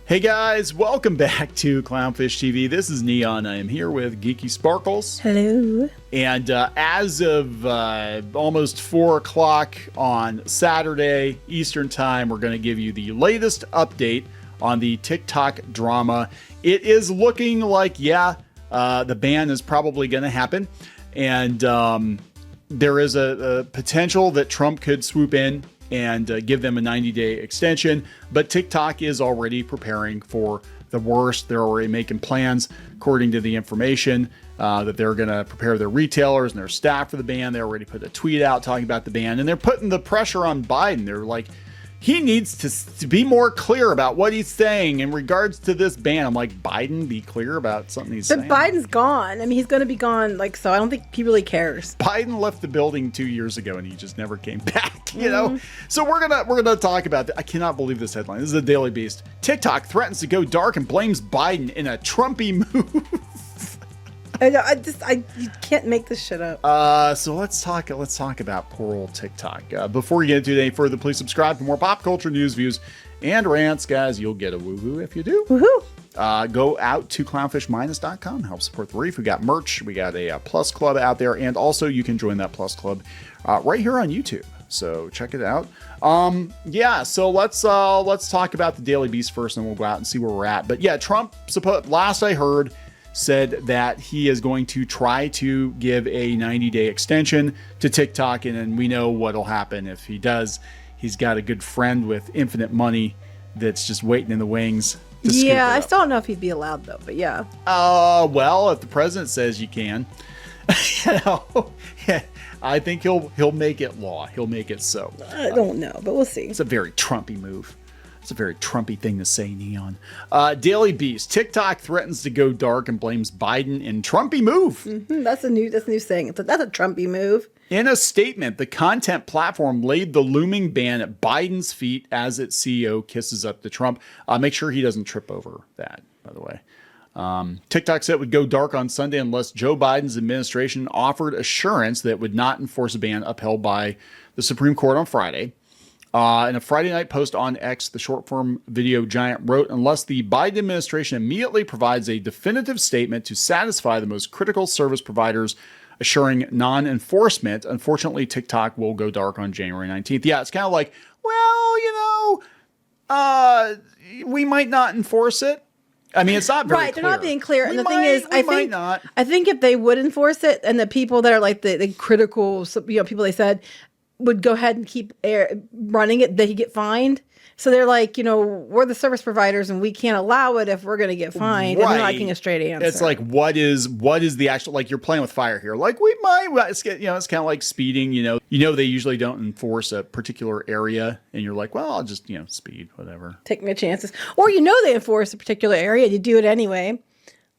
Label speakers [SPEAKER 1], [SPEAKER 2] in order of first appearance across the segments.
[SPEAKER 1] Hey guys, welcome back to Clownfish TV. This is Kneon. I am here with Geeky Sparkles.
[SPEAKER 2] Hello.
[SPEAKER 1] And as of almost 4 o'clock on Saturday Eastern Time, we're going to give you the latest update on the TikTok drama. It is looking like, the ban is probably going to happen. And there is a potential that Trump could swoop in and give them a 90-day extension. But TikTok is already preparing for the worst. They're already making plans, according to the information, that they're going to prepare their retailers and their staff for the ban. They already put a tweet out talking about the ban, and they're putting the pressure on Biden. They're like, he needs to be more clear about what he's saying in regards to this ban. I'm like, Biden, be clear about something he's saying.
[SPEAKER 2] But Biden's gone. I mean, he's going to be gone. So I don't think he really cares.
[SPEAKER 1] Biden left the building 2 years ago, and he just never came back. You know. So we're gonna talk about that. I cannot believe this headline. This is a Daily Beast. TikTok threatens to go dark and blames Biden in a Trumpy move.
[SPEAKER 2] I know. You can't make this shit up.
[SPEAKER 1] So let's talk about poor old TikTok. Before we get into it any further, please subscribe for more pop culture news, views, and rants, guys. You'll get a woohoo if you do.
[SPEAKER 2] Woohoo!
[SPEAKER 1] Go out to clownfishminus.com. Help support the reef. We got merch. We got a Plus Club out there, and also you can join that Plus Club right here on YouTube. So check it out. So let's talk about the Daily Beast first, and we'll go out and see where we're at. But yeah, Trump, last I heard, said that he is going to try to give a 90-day extension to TikTok, and then we know what'll happen if he does. He's got a good friend with infinite money that's just waiting in the wings.
[SPEAKER 2] Yeah, I still don't know if he'd be allowed though, but yeah.
[SPEAKER 1] Well, if the president says you can, I think he'll make it law. He'll make it so.
[SPEAKER 2] I don't know, but we'll see.
[SPEAKER 1] It's a very Trumpy move. It's a very Trumpy thing to say, Kneon. Daily Beast. TikTok threatens to go dark and blames Biden in Trumpy move.
[SPEAKER 2] That's a new saying. That's a Trumpy move.
[SPEAKER 1] In a statement, the content platform laid the looming ban at Biden's feet as its CEO kisses up to Trump. Make sure he doesn't trip over that, by the way. TikTok said it would go dark on Sunday unless Joe Biden's administration offered assurance that it would not enforce a ban upheld by the Supreme Court on Friday. In a Friday night post on X, the short-form video giant wrote, unless the Biden administration immediately provides a definitive statement to satisfy the most critical service providers assuring non-enforcement, unfortunately, TikTok will go dark on January 19th. Yeah, it's kind of like, we might not enforce it. I mean, it's not very
[SPEAKER 2] right.
[SPEAKER 1] clear.
[SPEAKER 2] They're not being clear. And the thing is, I think if they would enforce it, and the people that are like the critical, people they said would go ahead and keep running it, they get fined. So they're like, we're the service providers and we can't allow it if we're going to get fined. Right. And they're not getting a straight answer.
[SPEAKER 1] It's like, what is the actual, like, you're playing with fire here. Like, we might, it's kind of like speeding, they usually don't enforce a particular area. And you're like, well, I'll just, speed, whatever.
[SPEAKER 2] Take my chances. Or, they enforce a particular area and you do it anyway.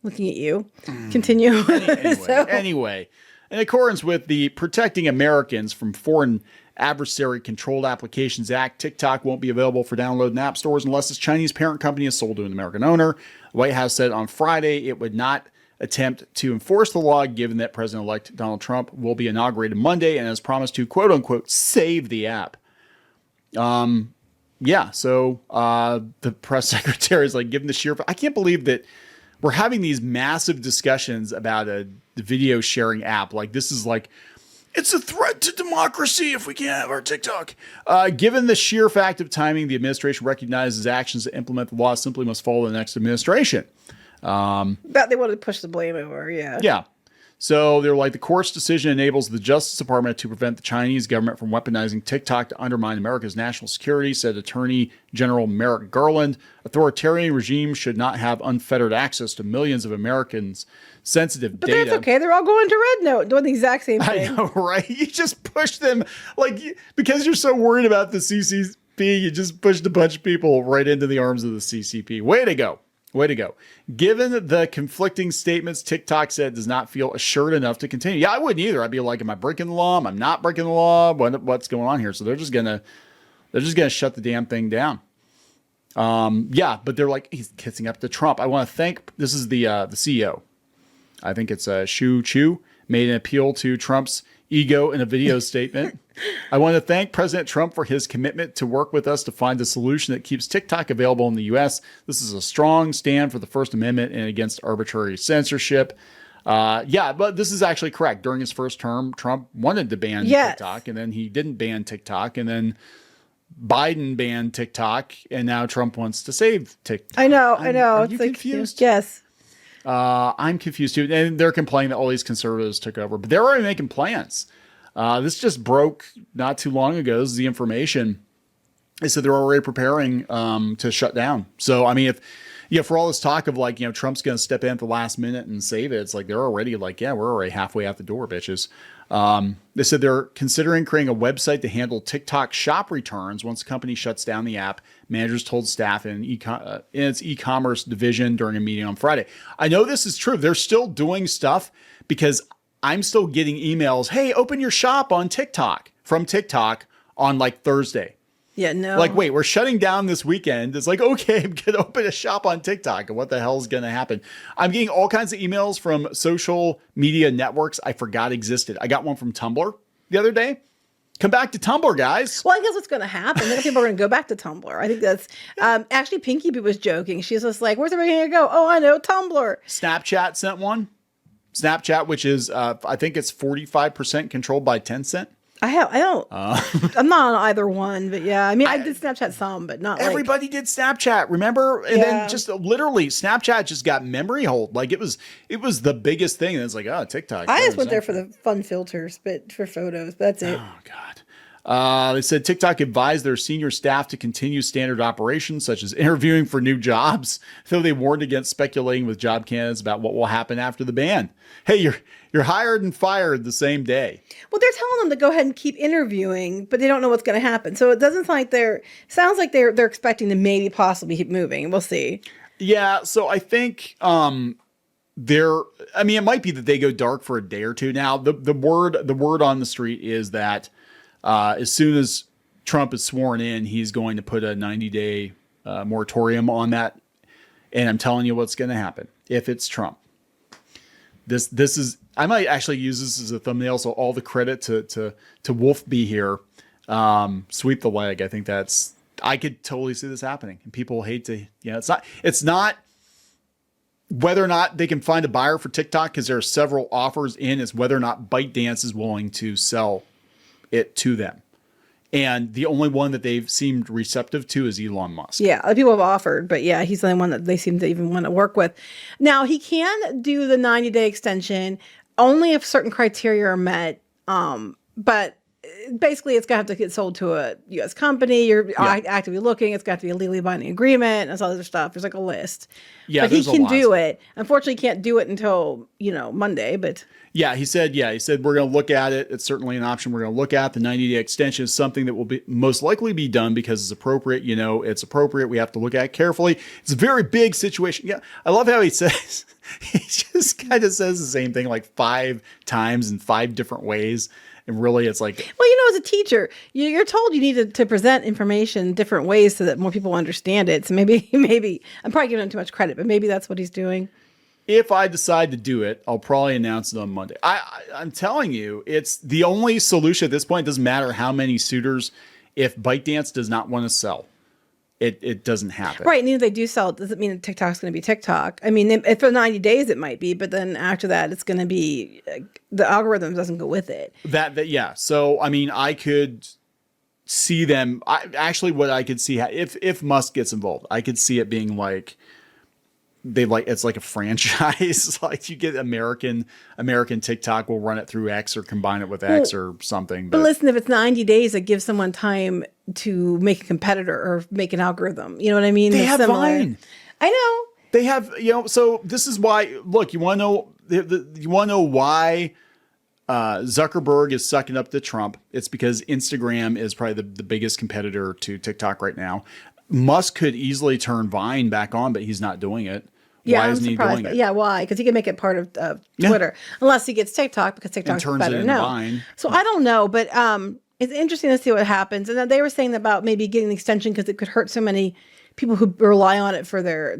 [SPEAKER 2] Looking at you. Continue.
[SPEAKER 1] Anyway. In accordance with the Protecting Americans from Foreign Adversary-Controlled Applications Act, TikTok won't be available for download in app stores unless its Chinese parent company is sold to an American owner. The White House said on Friday it would not attempt to enforce the law, given that President-elect Donald Trump will be inaugurated Monday and has promised to, quote-unquote, save the app. The press secretary is like, given the sheer... I can't believe that we're having these massive discussions about a video sharing app. Like, this is like, it's a threat to democracy if we can't have our TikTok. Given the sheer fact of timing, the administration recognizes actions to implement the law simply must follow the next administration.
[SPEAKER 2] But they wanted to push the blame over, yeah.
[SPEAKER 1] Yeah. So they're like, the court's decision enables the Justice Department to prevent the Chinese government from weaponizing TikTok to undermine America's national security, said Attorney General Merrick Garland. Authoritarian regimes should not have unfettered access to millions of Americans' sensitive data.
[SPEAKER 2] But that's okay. They're all going to Red Note, doing the exact same thing.
[SPEAKER 1] I know, right? You just push them, like, because you're so worried about the CCP, you just pushed a bunch of people right into the arms of the CCP. Way to go. Way to go. Given the conflicting statements, TikTok said does not feel assured enough to continue. Yeah, I wouldn't either. I'd be like, am I breaking the law? Am I not breaking the law? What's going on here? So they're just gonna shut the damn thing down. But they're like, he's kissing up to Trump. I want to thank, this is the CEO. I think it's Shu Chu, made an appeal to Trump's ego in a video statement. I want to thank President Trump for his commitment to work with us to find a solution that keeps TikTok available in the U.S. This is a strong stand for the First Amendment and against arbitrary censorship. Yeah, but this is actually correct. During his first term, Trump wanted to ban TikTok, and then he didn't ban TikTok, and then Biden banned TikTok, and now Trump wants to save TikTok.
[SPEAKER 2] I know.
[SPEAKER 1] Are
[SPEAKER 2] it's
[SPEAKER 1] you
[SPEAKER 2] like,
[SPEAKER 1] confused?
[SPEAKER 2] Yes.
[SPEAKER 1] I'm confused too. And they're complaining that all these conservatives took over, but they're already making plans. This just broke not too long ago. This is the information. They said they're already preparing to shut down. So, I mean, for all this talk of like, Trump's going to step in at the last minute and save it, it's like they're already like, yeah, we're already halfway out the door, bitches. They said they're considering creating a website to handle TikTok shop returns once the company shuts down the app. Managers told staff in its e-commerce division during a meeting on Friday. I know this is true. They're still doing stuff because I'm still getting emails. Hey, open your shop on TikTok from TikTok on like Thursday.
[SPEAKER 2] Yeah, no.
[SPEAKER 1] Like, wait, we're shutting down this weekend. It's like, okay, I'm going to open a shop on TikTok. And what the hell is going to happen? I'm getting all kinds of emails from social media networks I forgot existed. I got one from Tumblr the other day. Come back to Tumblr, guys.
[SPEAKER 2] Well, I guess what's going to happen, then people are going to go back to Tumblr. I think that's, actually, Pinky Boo was joking. She's just like, where's everybody going to go? Oh, I know, Tumblr.
[SPEAKER 1] Snapchat sent one. Snapchat, which is, I think it's 45% controlled by Tencent.
[SPEAKER 2] I'm not on either one, but yeah. I mean, I did Snapchat some, but not
[SPEAKER 1] everybody did Snapchat, remember? And then just literally Snapchat just got memory hold. Like it was the biggest thing. And it's like, oh, TikTok.
[SPEAKER 2] I just went there for the fun filters, but for photos, that's it.
[SPEAKER 1] Oh God. They said TikTok advised their senior staff to continue standard operations, such as interviewing for new jobs, though they warned against speculating with job candidates about what will happen after the ban. Hey, you're hired and fired the same day.
[SPEAKER 2] Well, they're telling them to go ahead and keep interviewing, but they don't know what's going to happen. So it doesn't sound like sounds like they're expecting to maybe possibly keep moving. We'll see.
[SPEAKER 1] Yeah. So I think, it might be that they go dark for a day or two. Now, the word on the street is that, as soon as Trump is sworn in, he's going to put a 90-day moratorium on that. And I'm telling you what's going to happen if it's Trump. This is, I might actually use this as a thumbnail. So all the credit to Wolf B here. Sweep the leg. I think I could totally see this happening, and people hate to, it's not whether or not they can find a buyer for TikTok, because there are several offers in. It's whether or not ByteDance is willing to sell it to them. And the only one that they've seemed receptive to is Elon Musk.
[SPEAKER 2] Yeah, other people have offered, but yeah, he's the only one that they seem to even want to work with. Now, he can do the 90-day extension only if certain criteria are met. But basically, it's going to have to get sold to a U.S. company. You're actively looking. It's got to be a legally binding agreement and this other stuff. There's like a list. Yeah, but he can do it. Unfortunately, he can't do it until, Monday, but...
[SPEAKER 1] Yeah, he said we're going to look at it. It's certainly an option we're going to look at. The 90-day extension is something that will be most likely be done because it's appropriate. It's appropriate. We have to look at it carefully. It's a very big situation. Yeah, I love how he says, he just kind of says the same thing like 5 times in 5 different ways. And really, it's like...
[SPEAKER 2] Well, as a teacher, you're told you need to present information different ways so that more people understand it. So maybe, I'm probably giving him too much credit, but maybe that's what he's doing.
[SPEAKER 1] If I decide to do it, I'll probably announce it on Monday. I'm telling you, it's the only solution at this point. It doesn't matter how many suitors. If ByteDance does not want to sell, it doesn't happen.
[SPEAKER 2] Right. And if they do sell, it doesn't mean that TikTok's going to be TikTok. I mean, if for 90 days it might be, but then after that, it's going to be, the algorithm doesn't go with it.
[SPEAKER 1] Yeah. So, I mean, I could see them. What I could see, if Musk gets involved, I could see it being like, it's like a franchise. Like you get American TikTok will run it through X or combine it with X or something.
[SPEAKER 2] But listen, if it's 90 days, it gives someone time to make a competitor or make an algorithm. You know what I mean?
[SPEAKER 1] They have Vine.
[SPEAKER 2] I know.
[SPEAKER 1] They have, so this is why, look, you want to know why Zuckerberg is sucking up to Trump. It's because Instagram is probably the biggest competitor to TikTok right now. Musk could easily turn Vine back on, but he's not doing it.
[SPEAKER 2] Yeah,
[SPEAKER 1] why isn't he doing it?
[SPEAKER 2] Yeah, why? Because he can make it part of Twitter, unless he gets TikTok, because TikTok's better.
[SPEAKER 1] Vine.
[SPEAKER 2] So I don't know, but it's interesting to see what happens. And then they were saying about maybe getting the extension because it could hurt so many people who rely on it for their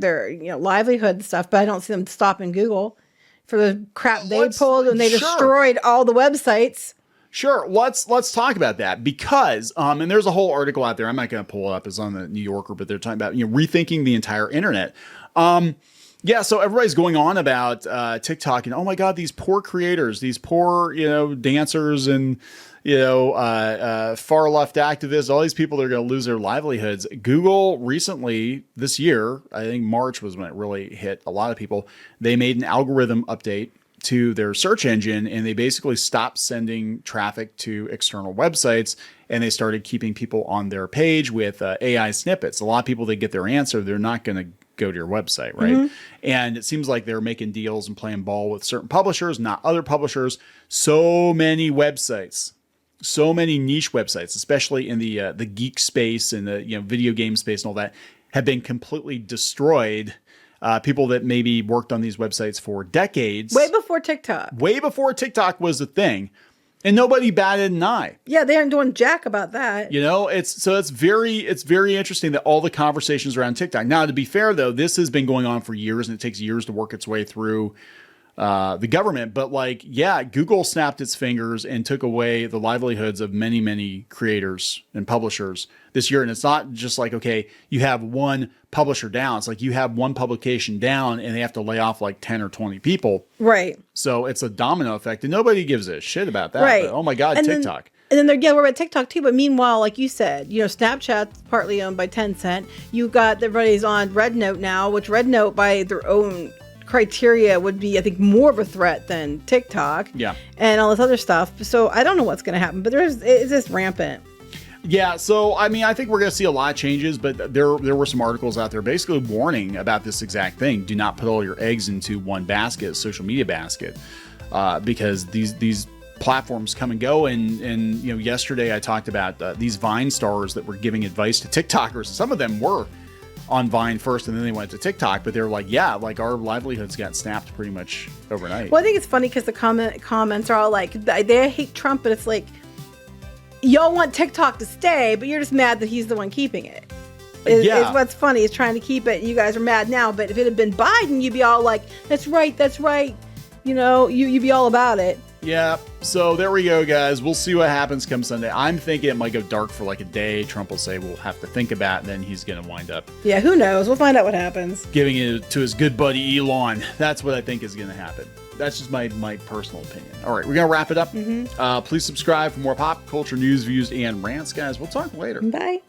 [SPEAKER 2] livelihood and stuff. But I don't see them stopping Google for the crap they pulled when they destroyed all the websites.
[SPEAKER 1] Sure. Let's talk about that because, and there's a whole article out there. I'm not going to pull it up. It's on the New Yorker, but they're talking about, rethinking the entire internet. Yeah. So everybody's going on about TikTok and, oh my God, these poor creators, these poor, dancers and, far left activists, all these people that are going to lose their livelihoods. Google recently this year, I think March was when it really hit a lot of people. They made an algorithm update to their search engine, and they basically stopped sending traffic to external websites, and they started keeping people on their page with AI snippets. A lot of people, they get their answer, they're not going to go to your website, right? Mm-hmm. And it seems like they're making deals and playing ball with certain publishers, not other publishers. So many websites, so many niche websites, especially in the geek space and the video game space and all that, have been completely destroyed. People that maybe worked on these websites for decades.
[SPEAKER 2] Way before TikTok.
[SPEAKER 1] Way before TikTok was a thing. And nobody batted an eye.
[SPEAKER 2] Yeah, they aren't doing jack about that.
[SPEAKER 1] It's very interesting that all the conversations around TikTok. Now, to be fair, though, this has been going on for years, and it takes years to work its way through the government. But Google snapped its fingers and took away the livelihoods of many, many creators and publishers this year. And it's not just like, okay, you have one publisher down. It's like you have one publication down and they have to lay off like 10 or 20 people.
[SPEAKER 2] Right.
[SPEAKER 1] So it's a domino effect and nobody gives a shit about that.
[SPEAKER 2] Right.
[SPEAKER 1] But, oh my God, TikTok.
[SPEAKER 2] And then we're at TikTok too. But meanwhile, like you said, Snapchat's partly owned by Tencent. You got everybody's on Red Note now, which Red Note by their own criteria would be, I think, more of a threat than TikTok.
[SPEAKER 1] Yeah.
[SPEAKER 2] And all this other stuff. So I don't know what's going to happen, but it's just rampant.
[SPEAKER 1] Yeah, so I mean, I think we're going to see a lot of changes, but there were some articles out there basically warning about this exact thing. Do not put all your eggs into one basket, social media basket, because these platforms come and go. And yesterday I talked about these Vine stars that were giving advice to TikTokers. Some of them were on Vine first, and then they went to TikTok. But they're like, our livelihoods got snapped pretty much overnight.
[SPEAKER 2] Well, I think it's funny because the comments are all like, they hate Trump, but it's like, y'all want TikTok to stay, but you're just mad that he's the one keeping it. Is what's funny, is trying to keep it. You guys are mad now, but if it had been Biden, you'd be all like, that's right. You'd be all about it.
[SPEAKER 1] Yeah, so there we go, guys. We'll see what happens come Sunday. I'm thinking it might go dark for like a day. Trump will say we'll have to think about it, and then he's going to wind up.
[SPEAKER 2] Yeah, who knows? We'll find out what happens.
[SPEAKER 1] Giving it to his good buddy Elon. That's what I think is going to happen. That's just my personal opinion. All right, we're going to wrap it up. Mm-hmm. Please subscribe for more pop culture news, views, and rants, guys. We'll talk later.
[SPEAKER 2] Bye.